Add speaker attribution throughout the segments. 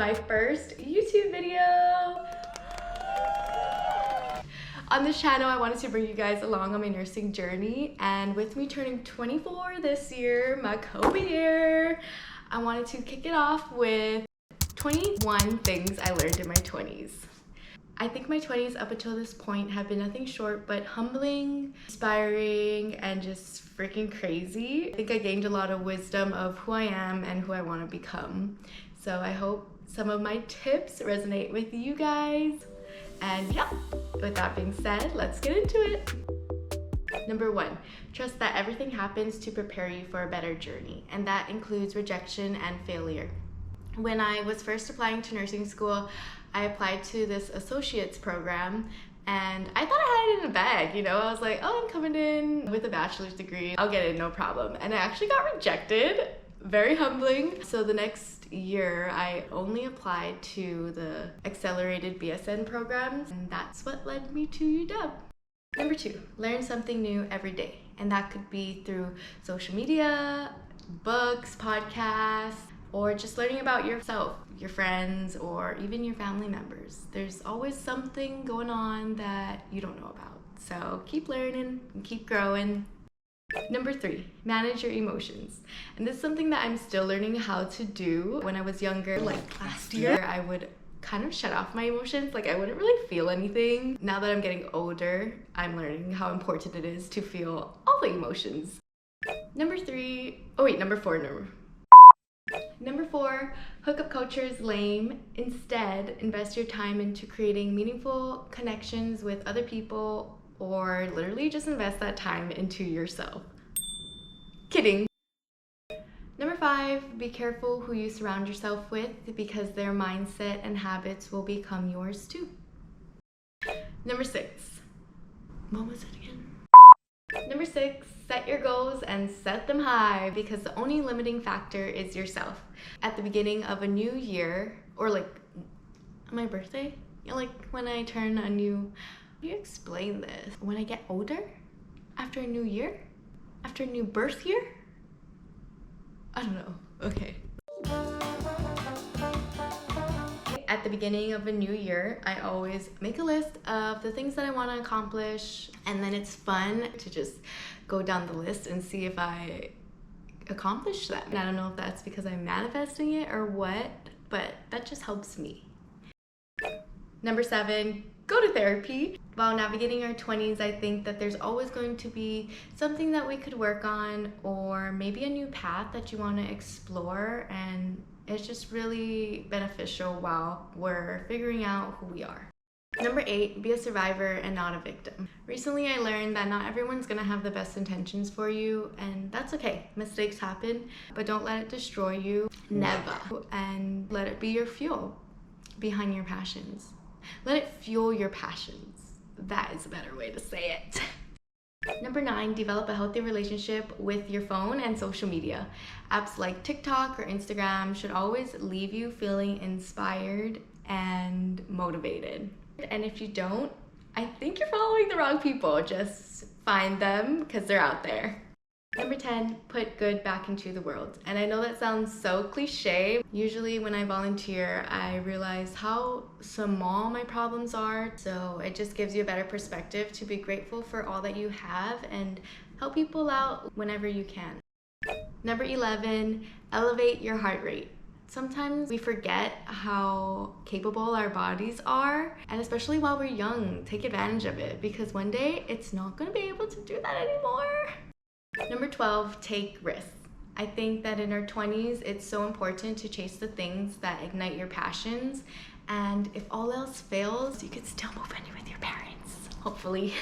Speaker 1: my first YouTube video. On this channel, I wanted to bring you guys along on my nursing journey, and with me turning 24 this year, my COVID year, I wanted to kick it off with 21 things I learned in my 20s. I think my 20s up until this point have been nothing short but humbling, inspiring, and just freaking crazy. I think I gained a lot of wisdom of who I am and who I want to become. So I hope some of my tips resonate with you guys. And yeah, with that being said, let's get into it. Number 1, trust that everything happens to prepare you for a better journey, and that includes rejection and failure. When I was first applying to nursing school, I applied to this associate's program, and I thought I had it in a bag, you know? I was like, oh, I'm coming in with a bachelor's degree, I'll get it, no problem. And I actually got rejected. Very humbling. So the next year, I only applied to the accelerated BSN programs, and that's what led me to UW. Number 2, learn something new every day. And that could be through social media, books, podcasts, or just learning about yourself, your friends, or even your family members. There's always something going on that you don't know about. So keep learning and keep growing. Number 3, manage your emotions. And this is something that I'm still learning how to do. When I was younger, like last year, I would kind of shut off my emotions. Like I wouldn't really feel anything. Now that I'm getting older, I'm learning how important it is to feel all the emotions. Number 4, hookup culture is lame. Instead, invest your time into creating meaningful connections with other people, or literally just invest that time into yourself. Kidding. Number 5, be careful who you surround yourself with, because their mindset and habits will become yours too. Number 6. What was it again? Number 6, set your goals and set them high, because the only limiting factor is yourself. At the beginning of a new year, or like my birthday, like when I turn a new, how do you explain this? When I get older? After a new year? After a new birth year? I don't know. Okay. At the beginning of a new year, I always make a list of the things that I want to accomplish, and then it's fun to just go down the list and see if I accomplish them. And I don't know if that's because I'm manifesting it or what, but that just helps me. Number 7, go to therapy. While navigating our 20s, I think that there's always going to be something that we could work on, or maybe a new path that you want to explore, and it's just really beneficial while we're figuring out who we are. Number 8, be a survivor and not a victim. Recently, I learned that not everyone's gonna have the best intentions for you, and that's okay. Mistakes happen, but don't let it destroy you. Never. And let it be your fuel behind your passions. Let it fuel your passions. That is a better way to say it. Number 9, develop a healthy relationship with your phone and social media. Apps like TikTok or Instagram should always leave you feeling inspired and motivated. And if you don't, I think you're following the wrong people. Just find them, because they're out there. Number 10, put good back into the world. And I know that sounds so cliche. Usually when I volunteer, I realize how small my problems are. So it just gives you a better perspective to be grateful for all that you have and help people out whenever you can. Number 11, elevate your heart rate. Sometimes we forget how capable our bodies are, and especially while we're young, take advantage of it, because one day it's not going to be able to do that anymore. Number 12, take risks. I think that in our 20s, it's so important to chase the things that ignite your passions, and if all else fails, you can still move in with your parents, hopefully.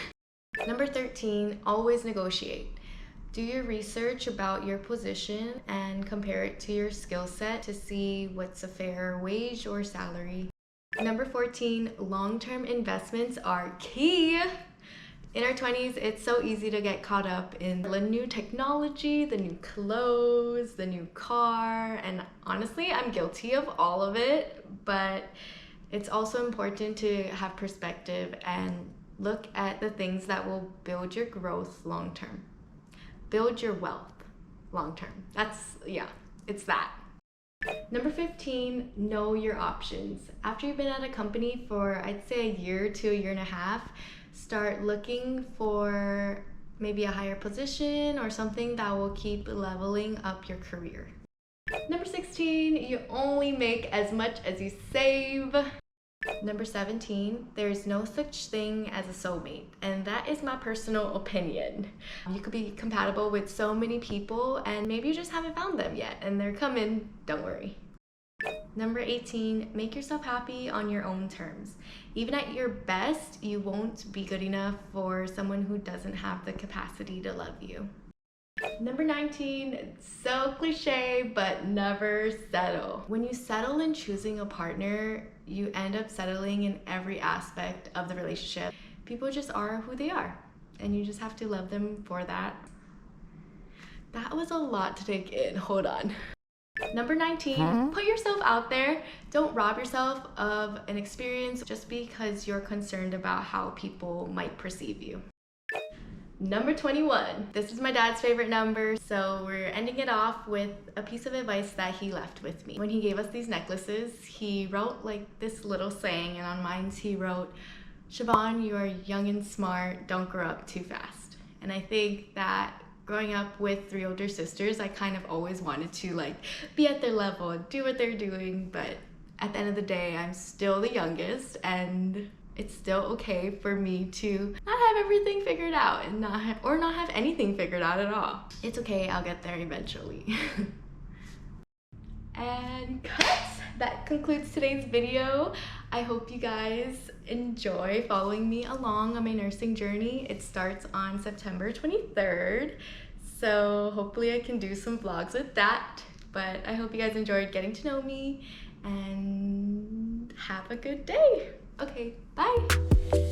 Speaker 1: Number 13, always negotiate. Do your research about your position and compare it to your skill set to see what's a fair wage or salary. Number 14, long-term investments are key. In our 20s, it's so easy to get caught up in the new technology, the new clothes, the new car, and honestly, I'm guilty of all of it, but it's also important to have perspective and look at the things that will build your growth long-term. Build your wealth long-term. It's that. Number 15, know your options. After you've been at a company for, I'd say, a year to a year and a half, start looking for maybe a higher position or something that will keep leveling up your career. Number 16, you only make as much as you save. Number 17, there's no such thing as a soulmate, and that is my personal opinion. You could be compatible with so many people and maybe you just haven't found them yet, and they're coming, don't worry. Number 18, make yourself happy on your own terms. Even at your best, you won't be good enough for someone who doesn't have the capacity to love you. Number 19, so cliche, but never settle. When you settle in choosing a partner, you end up settling in every aspect of the relationship. People just are who they are, and you just have to love them for that. That was a lot to take in, hold on. Number 19, put yourself out there. Don't rob yourself of an experience just because you're concerned about how people might perceive you. Number 21, this is my dad's favorite number, so we're ending it off with a piece of advice that he left with me. When he gave us these necklaces, he wrote like this little saying, and on mine he wrote, "Siobhan, you are young and smart, don't grow up too fast." And I think that growing up with 3 older sisters, I kind of always wanted to like be at their level and do what they're doing, but at the end of the day, I'm still the youngest, and it's still okay for me to not have everything figured out and not have anything figured out at all. It's okay, I'll get there eventually. And cut! That concludes today's video. I hope you guys enjoy following me along on my nursing journey. It starts on September 23rd, so hopefully I can do some vlogs with that. But I hope you guys enjoyed getting to know me, and have a good day. Okay, bye.